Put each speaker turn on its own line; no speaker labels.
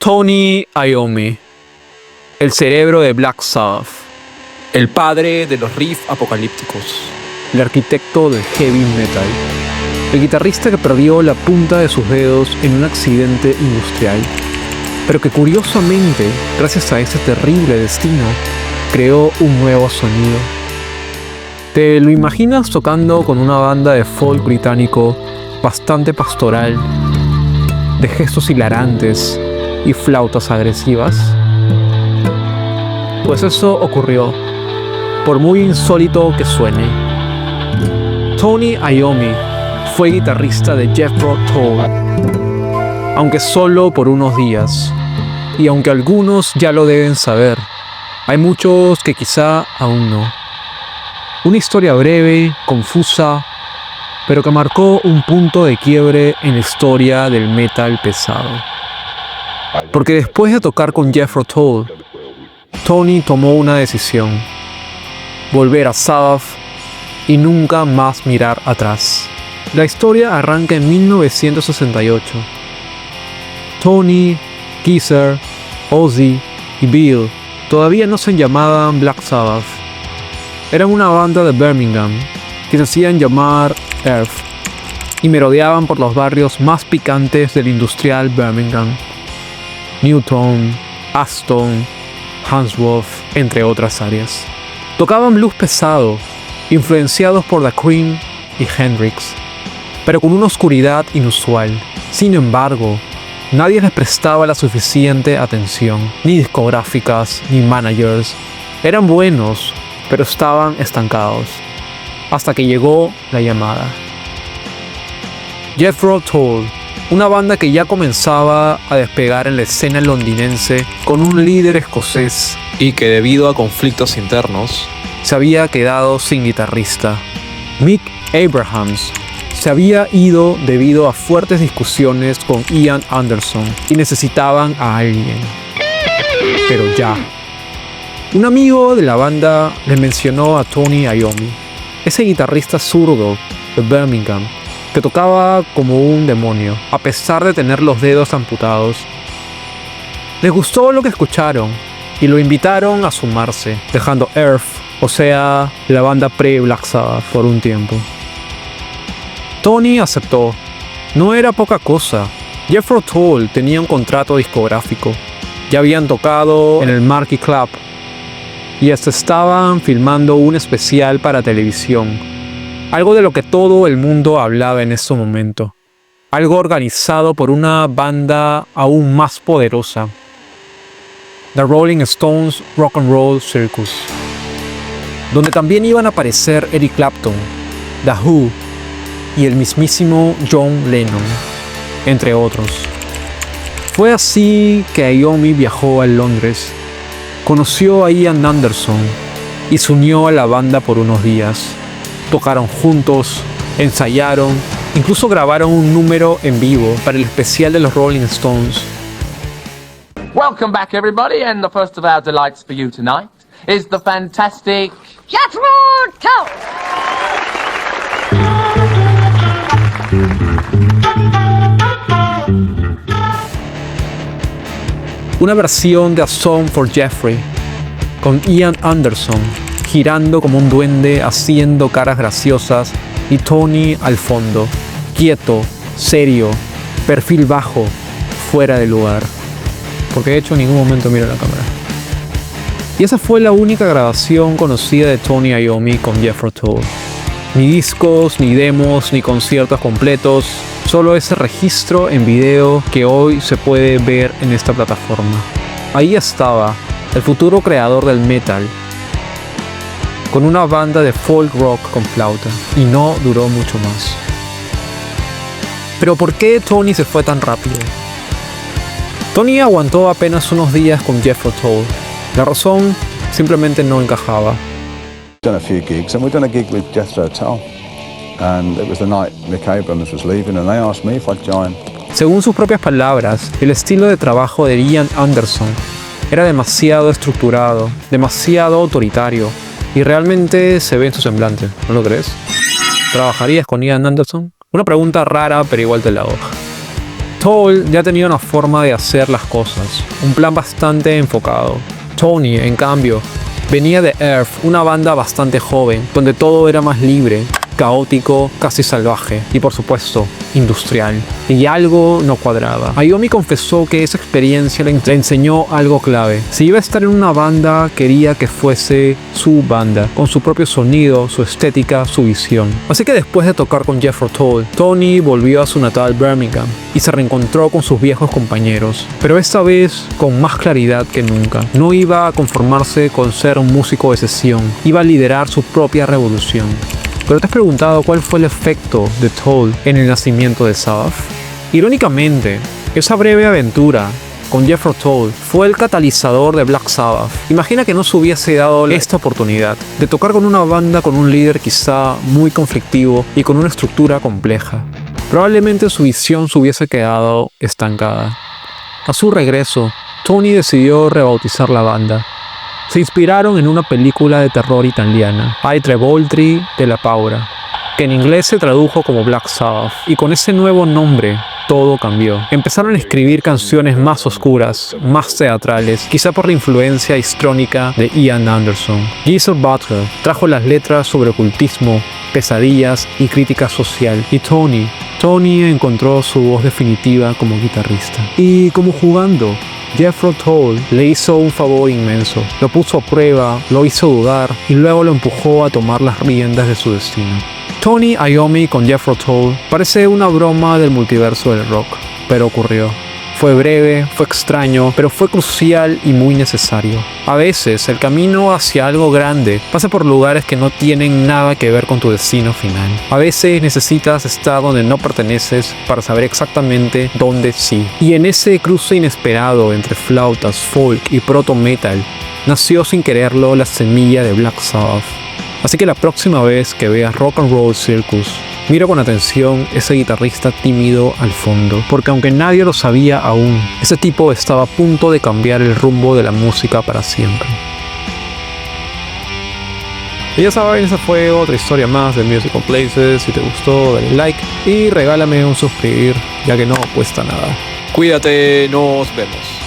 Tony Iommi, el cerebro de Black Sabbath, el padre de los riffs apocalípticos, el arquitecto del heavy metal, el guitarrista que perdió la punta de sus dedos en un accidente industrial, pero que curiosamente, gracias a ese terrible destino, creó un nuevo sonido. ¿Te lo imaginas tocando con una banda de folk británico bastante pastoral, de gestos hilarantes y flautas agresivas? Pues eso ocurrió, por muy insólito que suene. Tony Iommi fue guitarrista de Jethro Tull, aunque solo por unos días, y aunque algunos ya lo deben saber, hay muchos que quizá aún no. Una historia breve, confusa, pero que marcó un punto de quiebre en la historia del metal pesado. Porque después de tocar con Jethro Tull, Tony tomó una decisión: volver a Sabbath y nunca más mirar atrás. La historia arranca en 1968. Tony, Geezer, Ozzy y Bill todavía no se llamaban Black Sabbath. Eran una banda de Birmingham que se hacían llamar Earth y merodeaban por los barrios más picantes del industrial Birmingham: Newton, Aston, Handsworth, entre otras áreas. Tocaban blues pesado, influenciados por The Cream y Hendrix, pero con una oscuridad inusual. Sin embargo, nadie les prestaba la suficiente atención, ni discográficas, ni managers. Eran buenos, pero estaban estancados, hasta que llegó la llamada. Jethro Tull, una banda que ya comenzaba a despegar en la escena londinense con un líder escocés y que debido a conflictos internos se había quedado sin guitarrista. Mick Abrahams se había ido debido a fuertes discusiones con Ian Anderson y necesitaban a alguien. Pero ya. Un amigo de la banda le mencionó a Tony Iommi, ese guitarrista zurdo de Birmingham que tocaba como un demonio, a pesar de tener los dedos amputados. Les gustó lo que escucharon y lo invitaron a sumarse, dejando Earth, o sea, la banda pre-Black Sabbath, por un tiempo. Tony aceptó. No era poca cosa. Jethro Tull tenía un contrato discográfico. Ya habían tocado en el Marquee Club y hasta estaban filmando un especial para televisión. Algo de lo que todo el mundo hablaba en ese momento. Algo organizado por una banda aún más poderosa: The Rolling Stones Rock and Roll Circus, donde también iban a aparecer Eric Clapton, The Who y el mismísimo John Lennon, entre otros. Fue así que Iommi viajó a Londres, conoció a Ian Anderson y se unió a la banda por unos días. Tocaron juntos, ensayaron, incluso grabaron un número en vivo para el especial de los Rolling Stones.
Welcome back, everybody, and the first of our delights for you tonight is the fantastic
Jethro Tull.
Una versión de A Song for Jeffrey, con Ian Anderson girando como un duende haciendo caras graciosas y Tony al fondo, quieto, serio, perfil bajo, fuera de lugar. Porque de hecho en ningún momento mira la cámara. Y esa fue la única grabación conocida de Tony Iommi con Jethro Tull. Ni discos, ni demos, ni conciertos completos, solo ese registro en video que hoy se puede ver en esta plataforma. Ahí estaba, el futuro creador del metal, con una banda de folk rock con flauta, y no duró mucho más. Pero ¿por qué Tony se fue tan rápido? Tony aguantó apenas unos días con Jethro Tull. La razón simplemente no encajaba.
Done a few gigs, and we've done a gig with Jethro Tull, and it was the night Mick Abrahams was leaving, and they asked me if I'd join.
Según sus propias palabras, el estilo de trabajo de Ian Anderson era demasiado estructurado, demasiado autoritario, y realmente se ve en su semblante, ¿no lo crees? ¿Trabajarías con Ian Anderson? Una pregunta rara, pero igual te la hago. Toll ya tenía una forma de hacer las cosas, un plan bastante enfocado. Tony, en cambio, venía de Earth, una banda bastante joven, donde todo era más libre, caótico, casi salvaje y por supuesto, industrial. Y algo no cuadraba. Iommi confesó que esa experiencia le enseñó algo clave. Si iba a estar en una banda, quería que fuese su banda, con su propio sonido, su estética, su visión. Así que después de tocar con Jethro Tull, Tony volvió a su natal Birmingham y se reencontró con sus viejos compañeros, pero esta vez con más claridad que nunca. No iba a conformarse con ser un músico de sesión, iba a liderar su propia revolución. ¿Pero te has preguntado cuál fue el efecto de Tull en el nacimiento de Sabbath? Irónicamente, esa breve aventura con Jethro Tull fue el catalizador de Black Sabbath. Imagina que no se hubiese dado esta oportunidad de tocar con una banda con un líder quizá muy conflictivo y con una estructura compleja. Probablemente su visión se hubiese quedado estancada. A su regreso, Tony decidió rebautizar la banda. Se inspiraron en una película de terror italiana, Ai Tre Voltri della Paura, que en inglés se tradujo como Black Sabbath, y con ese nuevo nombre todo cambió. Empezaron a escribir canciones más oscuras, más teatrales, quizá por la influencia histrónica de Ian Anderson. Geezer Butler trajo las letras sobre ocultismo, pesadillas y crítica social, y Tony encontró su voz definitiva como guitarrista. Y como jugando, Jethro Tull le hizo un favor inmenso. Lo puso a prueba, lo hizo dudar y luego lo empujó a tomar las riendas de su destino. Tony Iommi con Jethro Tull parece una broma del multiverso del rock, pero ocurrió. Fue breve, fue extraño, pero fue crucial y muy necesario. A veces el camino hacia algo grande pasa por lugares que no tienen nada que ver con tu destino final. A veces necesitas estar donde no perteneces para saber exactamente dónde sí. Y en ese cruce inesperado entre flautas, folk y proto metal, nació sin quererlo la semilla de Black Sabbath. Así que la próxima vez que veas Rock and Roll Circus, mira con atención ese guitarrista tímido al fondo, porque aunque nadie lo sabía aún, ese tipo estaba a punto de cambiar el rumbo de la música para siempre. Y ya saben, esa fue otra historia más de Musical Places. Si te gustó, dale like y regálame un suscribir, ya que no cuesta nada. Cuídate, nos vemos.